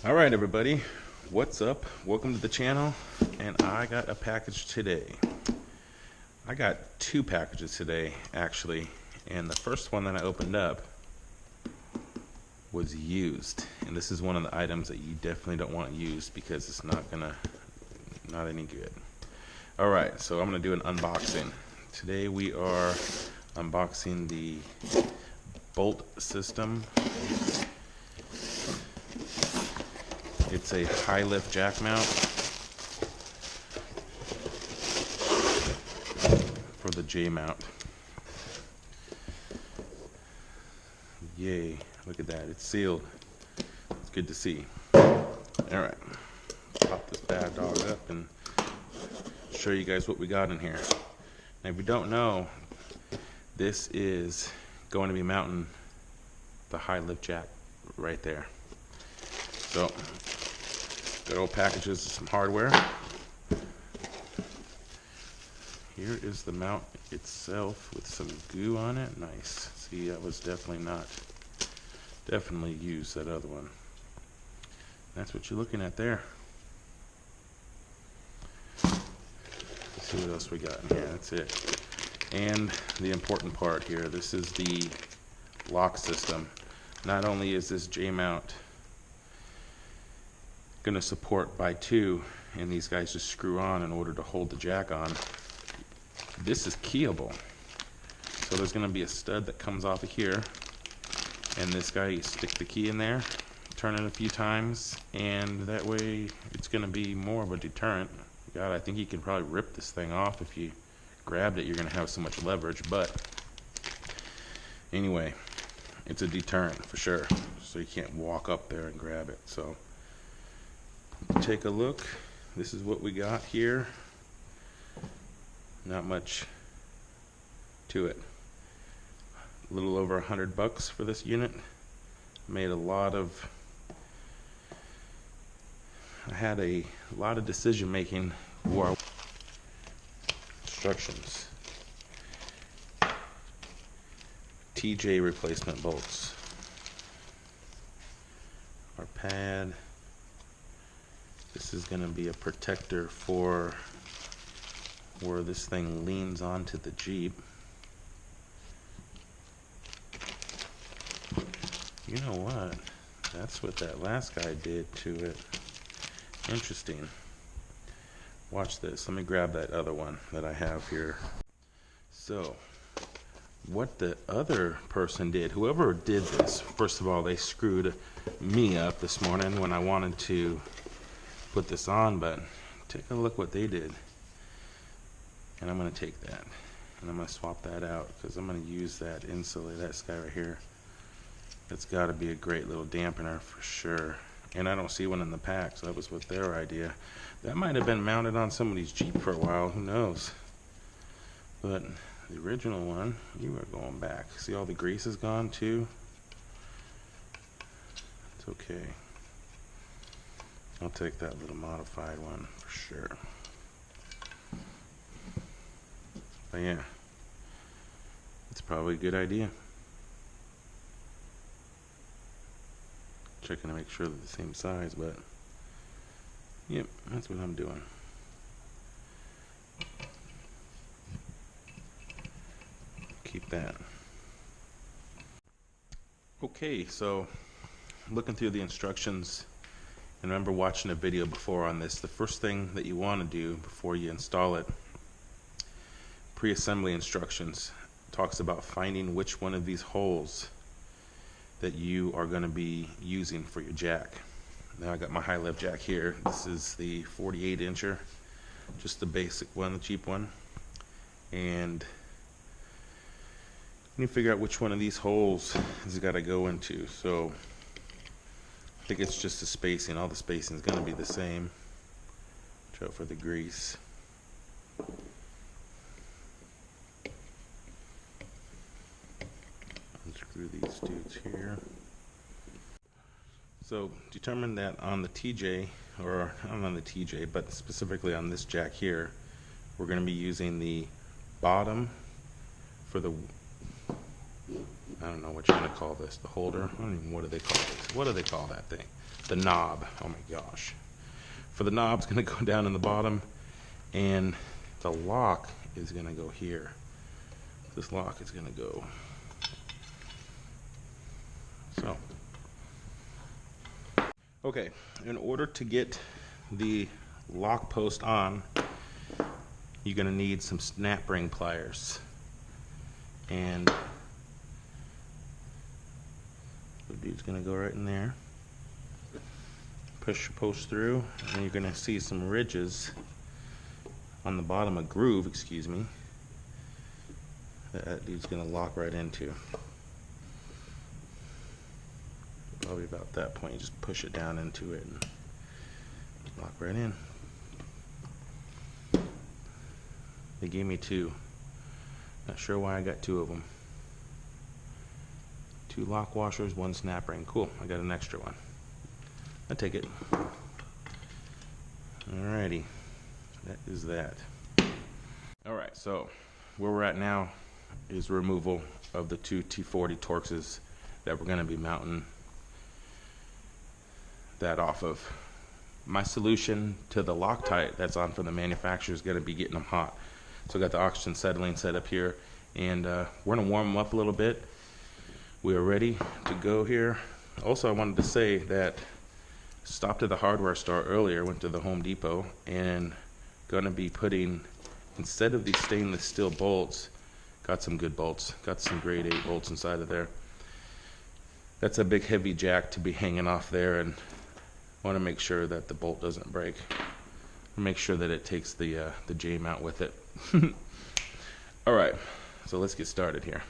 Alright everybody, what's up? Welcome to the channel, and I got a package today. I got two packages today actually, and the first one that I opened up was used, and this is one of the items that you definitely don't want used because it's not any good. Alright, so I'm gonna do an unboxing. Today we are unboxing the bolt system. It's a high lift jack mount for the J mount. Yay, look at that, it's sealed. It's good to see. Alright, pop this bad dog up and show you guys what we got in here. Now if you don't know, this is going to be mounting the high lift jack right there. So, good old packages of some hardware. Here is the mount itself with some goo on it. Nice. See, that was definitely used, that other one. That's what you're looking at there. Let's see what else we got in here. That's it. And the important part here, this is the lock system. Not only is this J-mount going to support by 2, and these guys just screw on in order to hold the jack on, this is keyable. So there's going to be a stud that comes off of here, and this guy, you stick the key in there, turn it a few times, and that way it's going to be more of a deterrent. God, I think you can probably rip this thing off. If you grabbed it, you're going to have so much leverage, but anyway, it's a deterrent for sure, so you can't walk up there and grab it. So take a look. This is what we got here. Not much to it. A little over $100 for this unit. Made a lot of I had a lot of decision making for instructions. TJ replacement bolts. Our pad. This is going to be a protector for where this thing leans onto the Jeep. You know what? That's what that last guy did to it. Interesting. Watch this. Let me grab that other one that I have here. So, what the other person did, whoever did this, first of all, they screwed me up this morning when I wanted to put this on, but take a look what they did. And I'm going to take that and I'm going to swap that out because I'm going to use that insulate, that guy right here. That's got to be a great little dampener for sure. And I don't see one in the pack, so that was what their idea. That might have been mounted on somebody's Jeep for a while, who knows. But the original one, you are going back. See, all the grease is gone too. It's okay. I'll take that little modified one for sure. But yeah, it's probably a good idea. Checking to make sure they're the same size, but yep, that's what I'm doing. Keep that. Okay, so looking through the instructions, and remember watching a video before on this, the first thing that you want to do before you install it, pre-assembly instructions, talks about finding which one of these holes that you are going to be using for your jack. Now I got my high lift jack here. This is the 48 incher, just the basic one, the cheap one. And you figure out which one of these holes has got to go into. So I think it's just the spacing. All the spacing is going to be the same. Watch out for the grease. Unscrew these dudes here. So determine that on the TJ, or not on the TJ, but specifically on this jack here, we're going to be using the bottom for the I don't know what you're gonna call this, the holder. I don't even, what do they call this? What do they call that thing? The knob. Oh my gosh. For the knob's gonna go down in the bottom, and the lock is gonna go here. This lock is gonna go. So, okay, in order to get the lock post on, you're gonna need some snap ring pliers. And the dude's gonna go right in there. Push your post through, and you're gonna see some ridges on the bottom, a groove, excuse me, that dude's gonna lock right into. Probably about that point, you just push it down into it and lock right in. They gave me two. Not sure why I got two of them. 2 lock washers, 1 snap ring. Cool, I got an extra one. I'll take it. Alrighty, that is that. Alright, so where we're at now is removal of the 2 T40 Torxes that we're going to be mounting that off of. My solution to the Loctite that's on from the manufacturer is going to be getting them hot. So I got the oxygen settling set up here, and we're going to warm them up a little bit. We are ready to go here. Also, I wanted to say that stopped at the hardware store earlier, went to the Home Depot, and going to be putting, instead of these stainless steel bolts, got some good bolts, got some grade 8 bolts inside of there. That's a big heavy jack to be hanging off there, and want to make sure that the bolt doesn't break. Make sure that it takes the J mount with it. Alright, so let's get started here.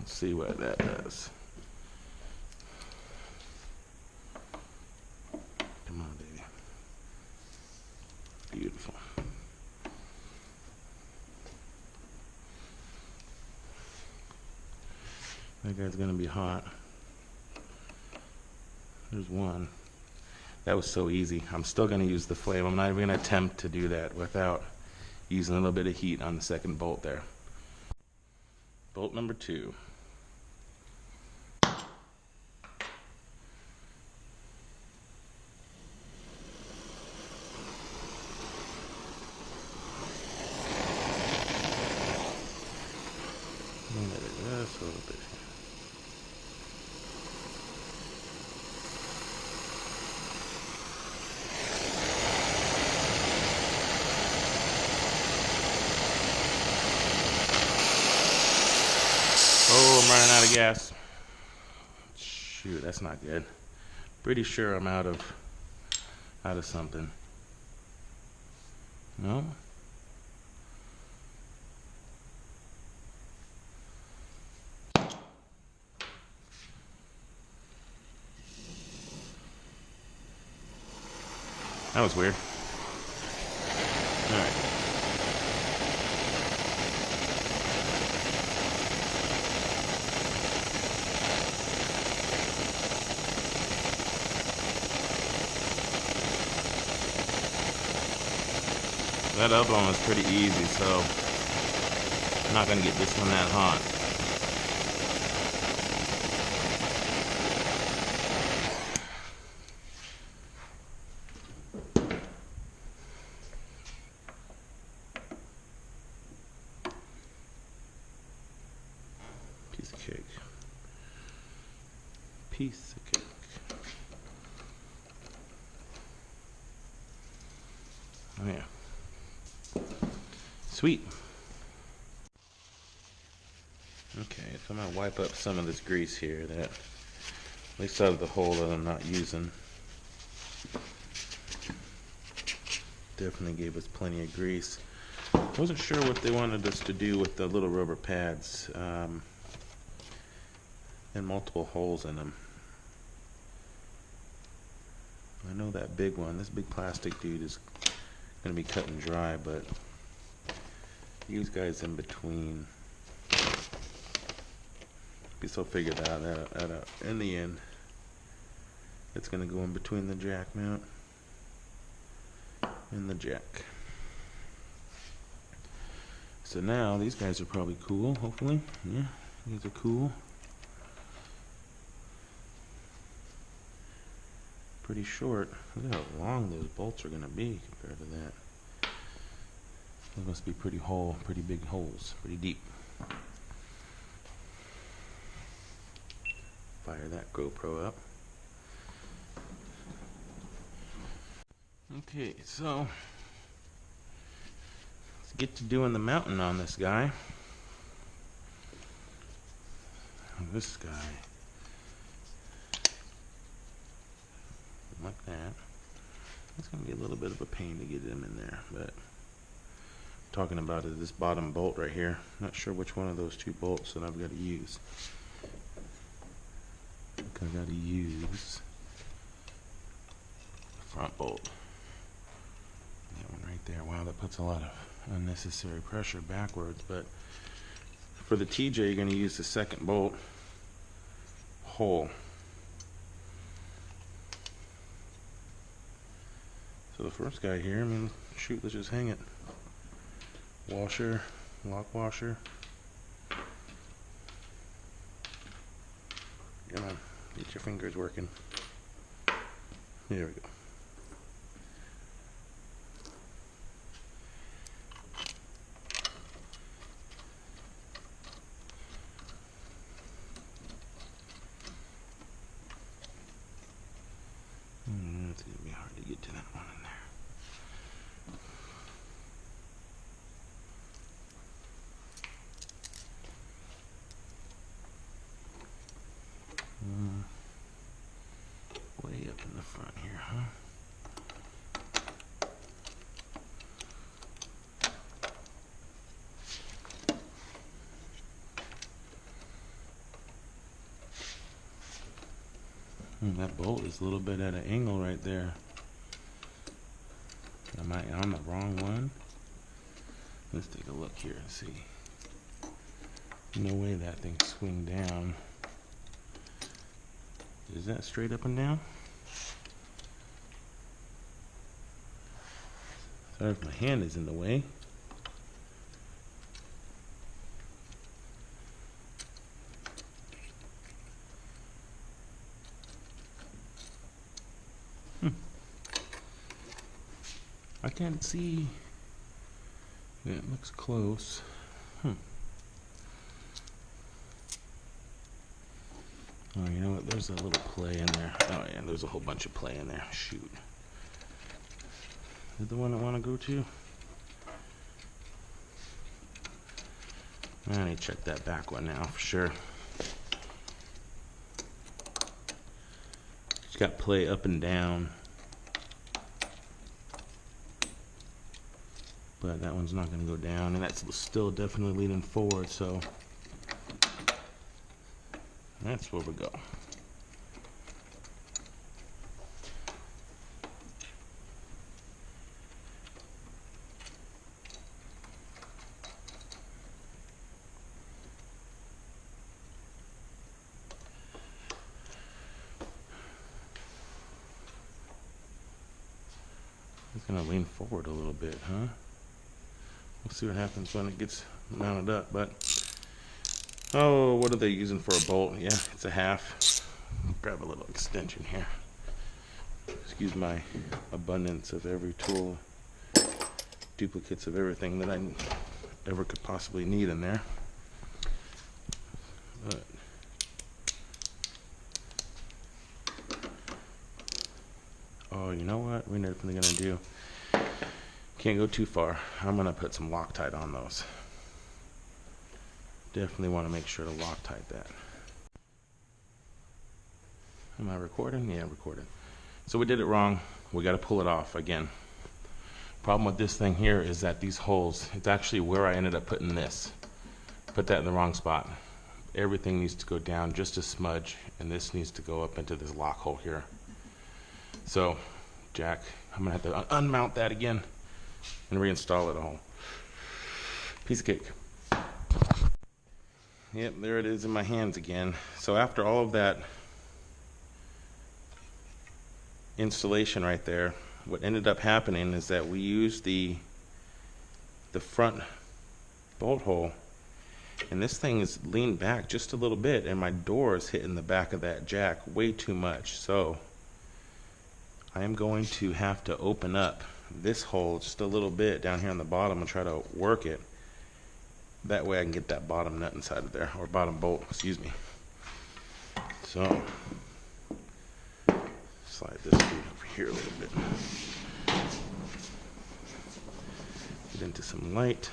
See what that does. Come on, baby. Beautiful. That guy's gonna be hot. There's one. That was so easy. I'm still gonna use the flame. I'm not even gonna attempt to do that without using a little bit of heat on the second bolt there. Bolt number 2. Just a little bit. Oh, I'm running out of gas. Shoot, that's not good. Pretty sure I'm out of something. No? That was weird. Alright. That other one was pretty easy, so I'm not going to get this one that hot. Piece of cake. Piece of cake. Oh yeah. Sweet. Okay, so I'm going to wipe up some of this grease here, that at least out of the hole that I'm not using. Definitely gave us plenty of grease. Wasn't sure what they wanted us to do with the little rubber pads and multiple holes in them. I know that big one, this big plastic dude, is going to be cut and dry, but these guys in between, guess I'll figure that out. In the end, it's going to go in between the jack mount and the jack. So now these guys are probably cool, hopefully. Yeah, these are cool. Pretty short. Look at how long those bolts are going to be compared to that. Those must be pretty big holes, pretty deep. Fire that GoPro up. Okay, so let's get to doing the mounting on this guy. This guy, like that. It's going to be a little bit of a pain to get him in there, but talking about is this bottom bolt right here. Not sure which one of those two bolts that I've got to use. I think I've got to use the front bolt. That one right there. Wow, that puts a lot of unnecessary pressure backwards, but for the TJ you're going to use the second bolt hole. So the first guy here, I mean, shoot, let's just hang it. Washer, lock washer. Come on, get your fingers working. There we go. It's going to be hard to get to that one in there. Way up in the front here, huh? That bolt is a little bit at an angle right there. Am I on the wrong one? Let's take a look here and see. No way that thing swing down. Is that straight up and down? Sorry if my hand is in the way. I can't see. Yeah, it looks close. Oh, you know what? There's a little play in there. Oh yeah, there's a whole bunch of play in there. Shoot. Is it the one I want to go to? I need to check that back one now for sure. It's got play up and down. But that one's not going to go down, and that's still definitely leaning forward, so that's where we go. It's going to lean forward a little bit, huh? We'll see what happens when it gets mounted up, but oh, what are they using for a bolt? Yeah, it's a half. Grab a little extension here. Excuse my abundance of every tool, duplicates of everything that I ever could possibly need in there. But oh, you know what we're definitely gonna do? Can't go too far. I'm gonna put some Loctite on those. Definitely want to make sure to Loctite that. Am I recording? Yeah, I'm recording. So we did it wrong. We got to pull it off again. Problem with this thing here is that these holes, it's actually where I ended up putting this. Put that in the wrong spot. Everything needs to go down just a smudge, and this needs to go up into this lock hole here. So, Jack, I'm gonna have to unmount that again and reinstall it all. Piece of cake. Yep, there it is in my hands again. So after all of that installation right there, what ended up happening is that we used the front bolt hole, and this thing is leaned back just a little bit, and my door is hitting the back of that jack way too much. So I am going to have to open up this hole just a little bit down here on the bottom and try to work it. That way I can get that bottom nut inside of there, or bottom bolt, excuse me. So slide this dude over here a little bit. Get into some light.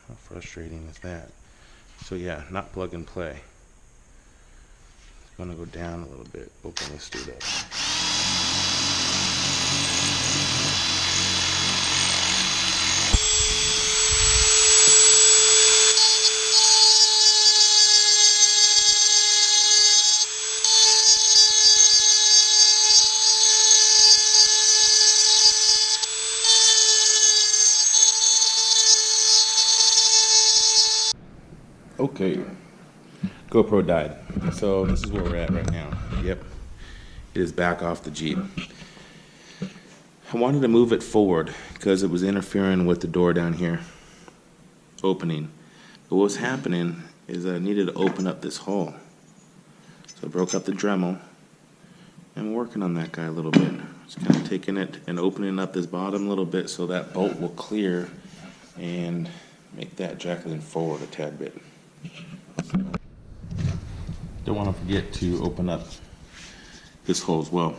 How frustrating is that? So yeah, not plug and play. It's gonna go down a little bit. Open this dude up. Okay, GoPro died. So this is where we're at right now. Yep, it is back off the Jeep. I wanted to move it forward because it was interfering with the door down here opening. But what was happening is I needed to open up this hole. So I broke up the Dremel. I'm working on that guy a little bit. Just kind of taking it and opening up this bottom a little bit so that bolt will clear and make that jack lean forward a tad bit. Don't want to forget to open up this hole as well.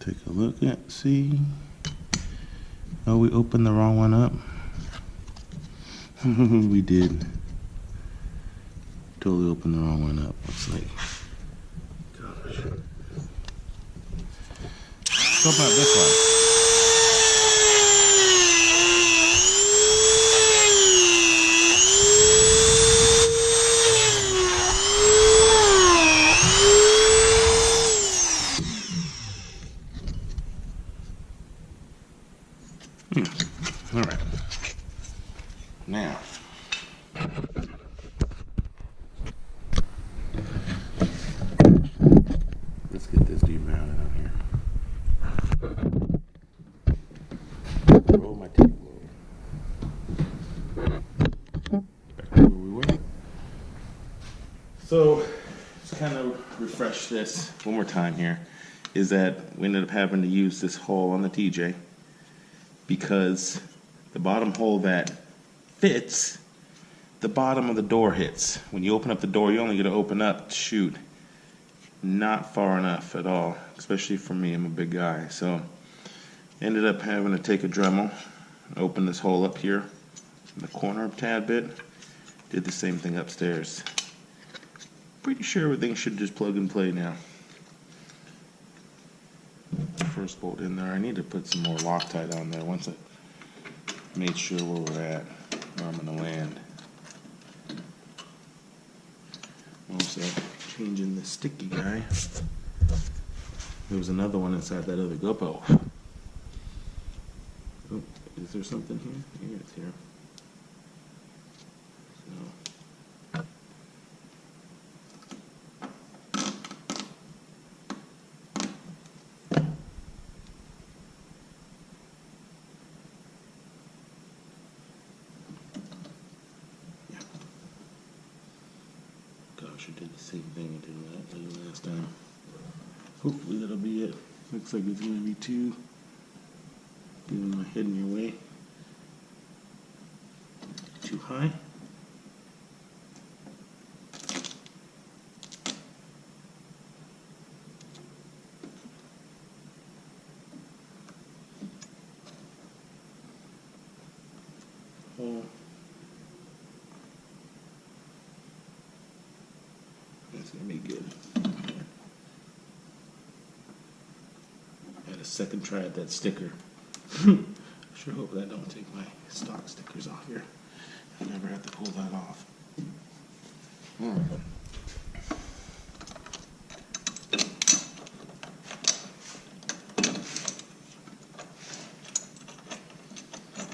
Take a look at, see. Oh, we opened the wrong one up. We did. Totally opened the wrong one up. Looks like. Gosh. Let's open up this one. All right. Now, let's get this dude mounted on here. Roll my tape over. Back to where we were. So, let's kind of refresh this one more time here. Is that we ended up having to use this hole on the TJ because the bottom hole that fits, the bottom of the door hits. When you open up the door, you only get to open up, shoot, not far enough at all, especially for me, I'm a big guy. So ended up having to take a Dremel, open this hole up here in the corner a tad bit, did the same thing upstairs. Pretty sure everything should just plug and play now. First bolt in there. I need to put some more Loctite on there once I made sure where we're at, where I'm going to land. changing the sticky guy. There was another one inside that other GoPro. Oh, is there something here? Yeah, it's here. So. Yeah. Gosh, I did the same thing I did last time. Hopefully that'll be it. Looks like it's going to be too, getting my head in your way, too high. Oh, that's going to be good. A second try at that sticker. I sure hope that don't take my stock stickers off here. I never have to pull that off.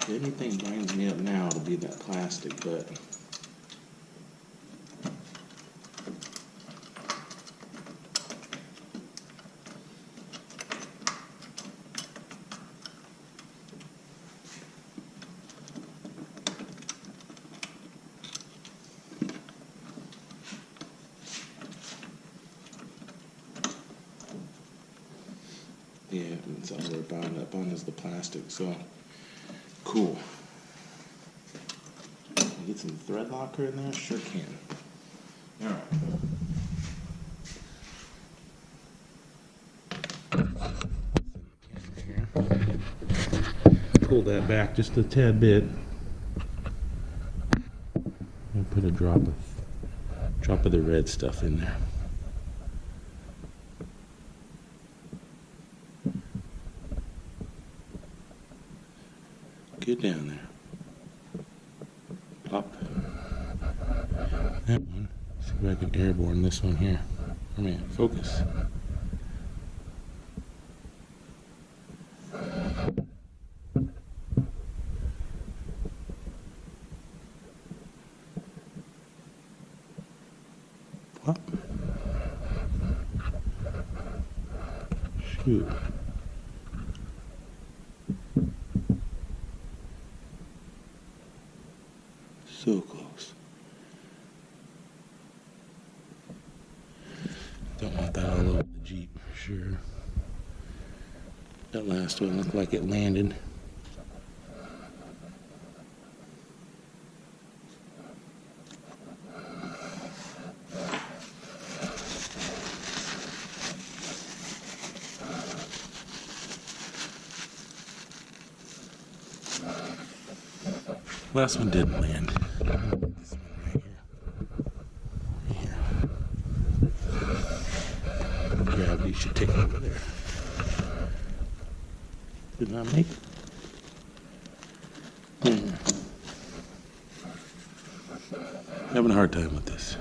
If anything binds me up now, it'll be that plastic, but yeah, that's all we're bound up on is the plastic, so cool. Can I get some thread locker in there? Sure can. Alright. Pull that back just a tad bit. And put a drop of the red stuff in there. Get down there. Up. That one. See if I can airborne this one here. Come here. Focus. Up. Shoot. So close. Don't want that all over the Jeep, for sure. That last one looked like it landed. Last one didn't land. This one right here. Right here. Gravity should take over there. Did not make it. Having a hard time with this.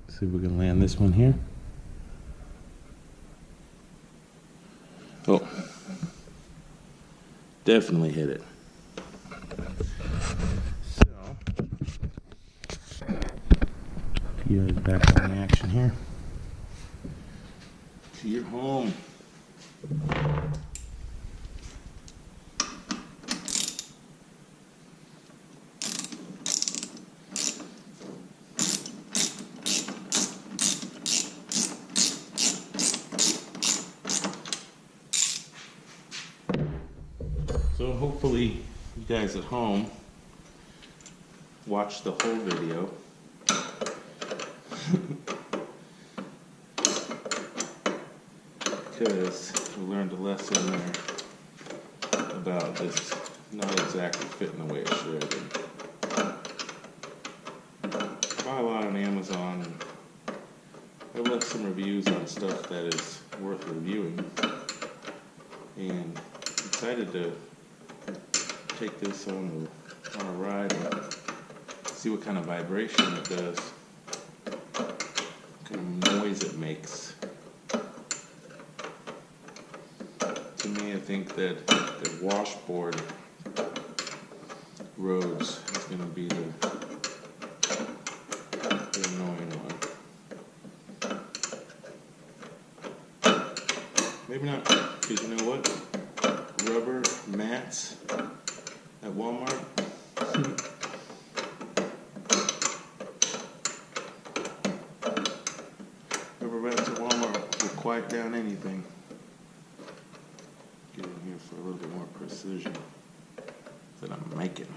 See if we can land this one here. Oh, definitely hit it. So, you guys back on the action here. To your home. So hopefully you guys at home watch the whole video. Because we learned a lesson there about this not exactly fitting the way it should. I buy a lot on Amazon. I I've left some reviews on stuff that is worth reviewing, and decided to take this on a ride and see what kind of vibration it does, what kind of noise it makes. To me, I think that the washboard roads is going to be the annoying one. Maybe not, because you know what? Rubber mats at Walmart. Rubber mats at Walmart will quiet down anything. Get in here for a little bit more precision that I'm making.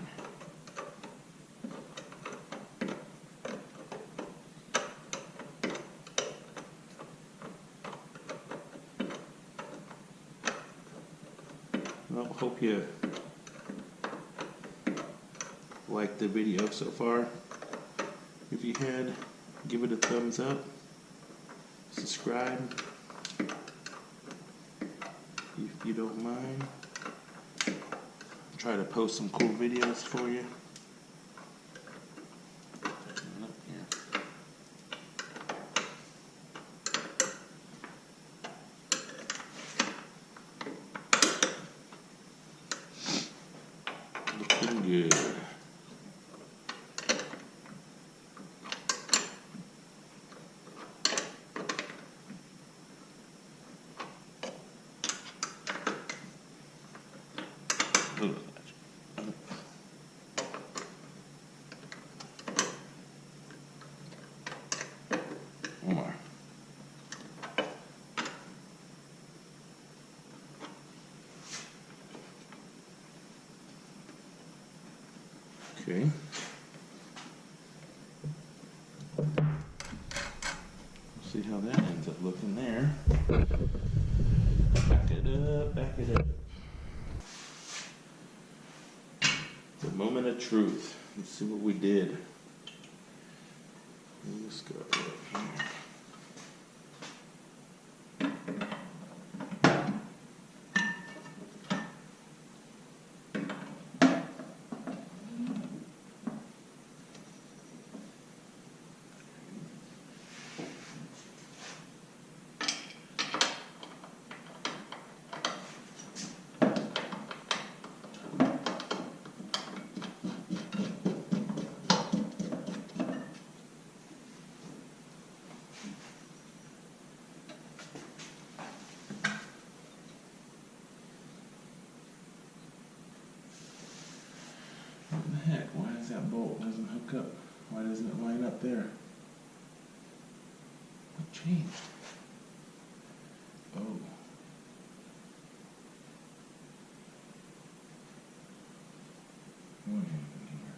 Well, hope you liked the video so far. If you had, give it a thumbs up, subscribe if you don't mind. Try to post some cool videos for you. Looking good. One more. Okay. See how that ends up looking there. Back it up, back it up. The moment of truth. Let's see what we did. Let's go right here. What the heck? Why does that bolt doesn't hook up? Why doesn't it line up there? What changed? Oh. What happened here?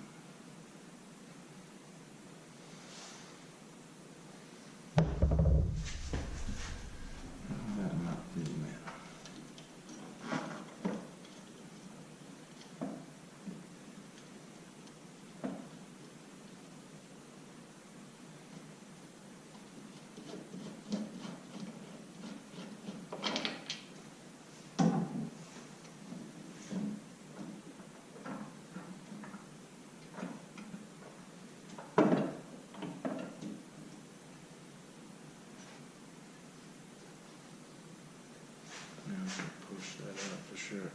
How is that not fitting in? Push that up for sure.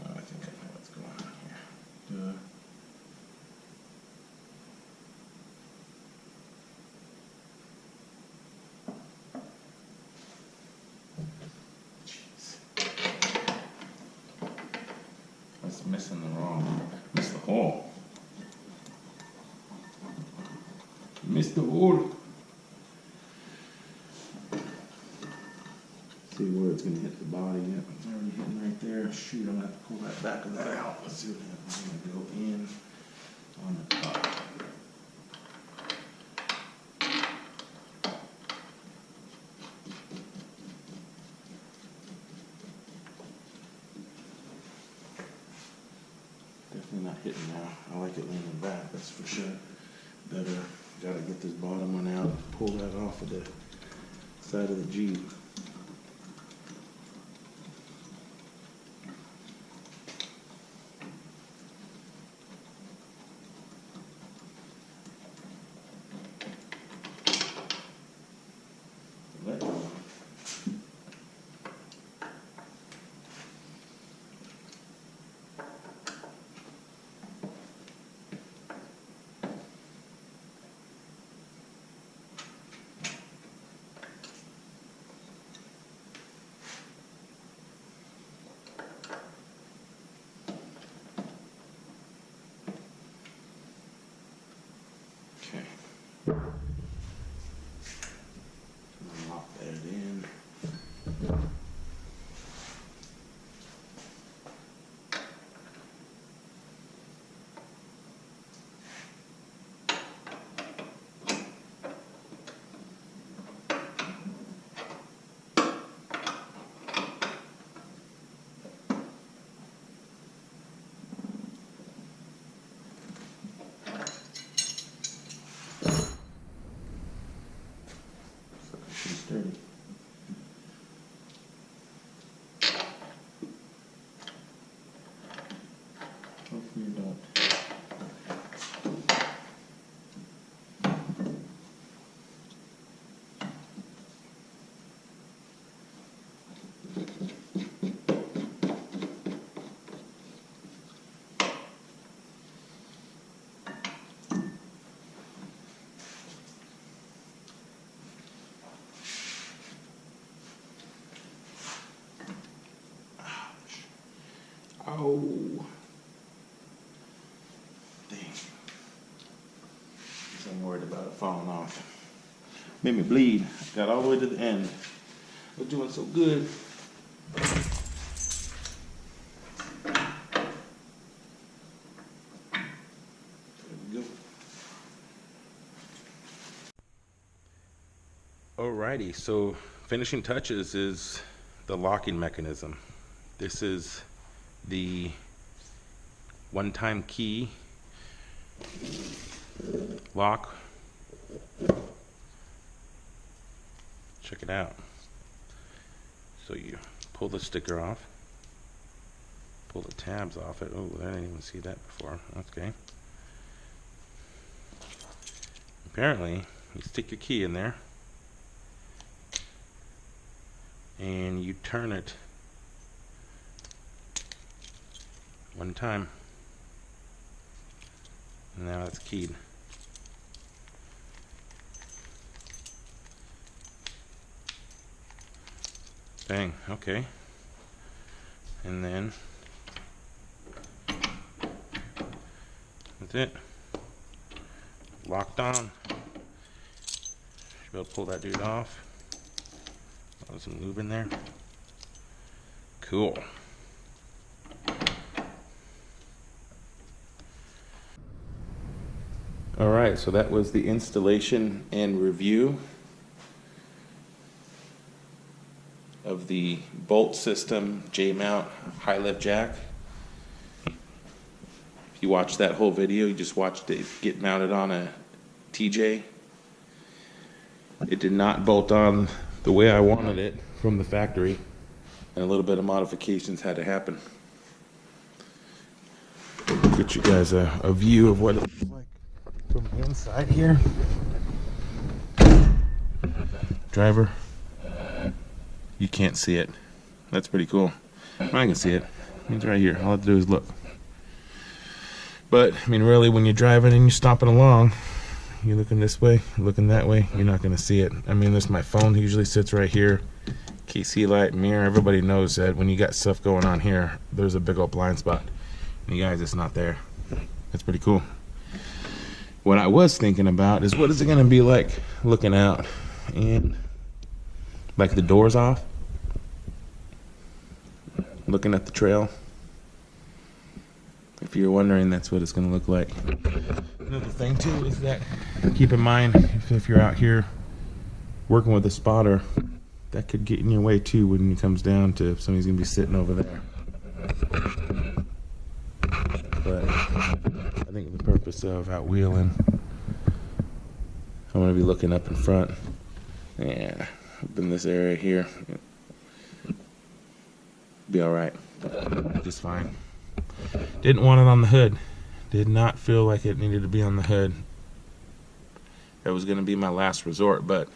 I think I know what's going on here. Missing the wrong. Missed the hole. Missed the hole. See where it's going to hit the body yet. It's already hitting right there. Shoot, I'm going to have to pull that back of that out. Let's see what happens. I'm going to go in. on the top. Definitely not hitting now. I like it leaning back, that's for sure. Better, gotta get this bottom one out, pull that off of the side of the Jeep. Let go. Okay. Lock that in. Pretty sturdy. Hopefully you don't. Oh, dang. I'm worried about it falling off. Made me bleed. Got all the way to the end. I was doing so good. There we go. Alrighty, so finishing touches is the locking mechanism. This is the one-time key lock. Check it out. So you pull the sticker off, pull the tabs off it. Oh, I didn't even see that before. Okay. Apparently, you stick your key in there and you turn it one time. And now it's keyed. Bang, okay. And then that's it. Locked on. Should be able to pull that dude off. There's some lube in there. Cool. Alright, so that was the installation and review of the bolt system J-mount high lift jack. If you watched that whole video, you just watched it get mounted on a TJ. It did not bolt on the way I wanted it from the factory, and a little bit of modifications had to happen. Get you guys a view of what it looks like from the inside here. Driver, you can't see it. That's pretty cool. I can see it. It's right here. All I have to do is look. But, I mean, really, when you're driving and you're stomping along, you're looking this way, you're looking that way, you're not going to see it. I mean, this my phone usually sits right here. KC light, mirror, everybody knows that when you got stuff going on here, there's a big old blind spot. And you guys, it's not there. That's pretty cool. What I was thinking about is what is it going to be like looking out and like the doors off, looking at the trail. If you're wondering, that's what it's going to look like. Another thing too is that keep in mind if you're out here working with a spotter, that could get in your way too when it comes down to if somebody's going to be sitting over there. But I think the purpose of out wheeling, I'm going to be looking up in front. Yeah, up in this area here, be all right, just fine. Didn't want it on the hood. Did not feel like it needed to be on the hood. That was going to be my last resort, but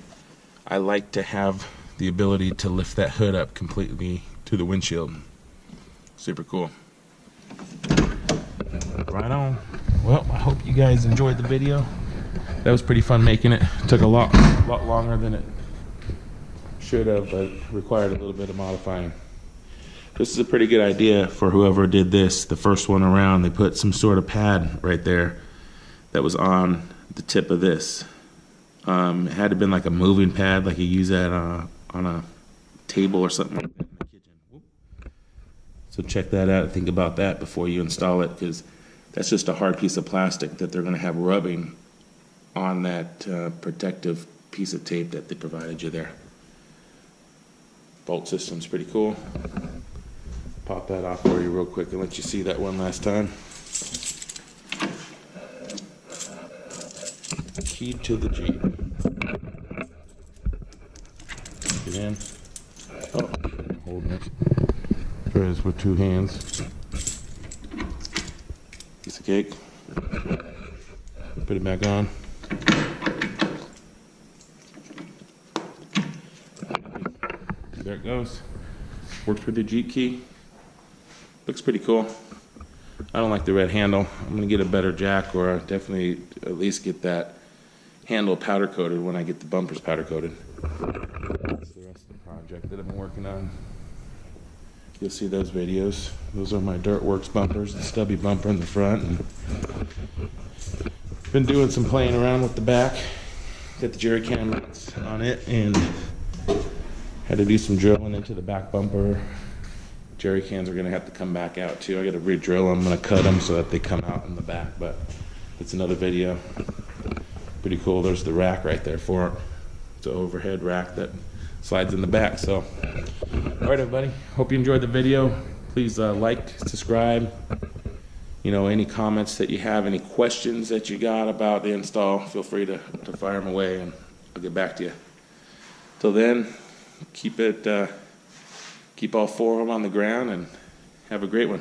I like to have the ability to lift that hood up completely to the windshield. Super cool. Right on. Well, I hope you guys enjoyed the video. That was pretty fun making it. Took a lot longer than it should have, but required a little bit of modifying. This is a pretty good idea for whoever did this. The first one around, they put some sort of pad right there that was on the tip of this. It had to have been like a moving pad, like you use that on a table or something like that in the kitchen. So check that out. Think about that before you install it, because that's just a hard piece of plastic that they're going to have rubbing on that protective piece of tape that they provided you there. Bolt system's pretty cool. Pop that off for you real quick and let you see that one last time. Key to the Jeep. Get in. Oh, holding it. Try this with two hands. Piece of cake. Put it back on. There it goes. Works with the Jeep key. Looks pretty cool. I don't like the red handle. I'm going to get a better jack, or definitely at least get that handle powder coated when I get the bumpers powder coated. That's the rest of the project that I've been working on. You'll see those videos. Those are my Dirtworks bumpers, the stubby bumper in the front. And been doing some playing around with the back. Got the jerry can mounts on it, and had to do some drilling into the back bumper. Jerry cans are going to have to come back out too. I got to re-drill them. I'm going to cut them so that they come out in the back, but it's another video. Pretty cool. There's the rack right there for it. It's an overhead rack that slides in the back. So, all right, everybody. Hope you enjoyed the video. Please like, subscribe. You know, any comments that you have, any questions that you got about the install, feel free to fire them away, and I'll get back to you. Till then, keep all four of them on the ground, and have a great one.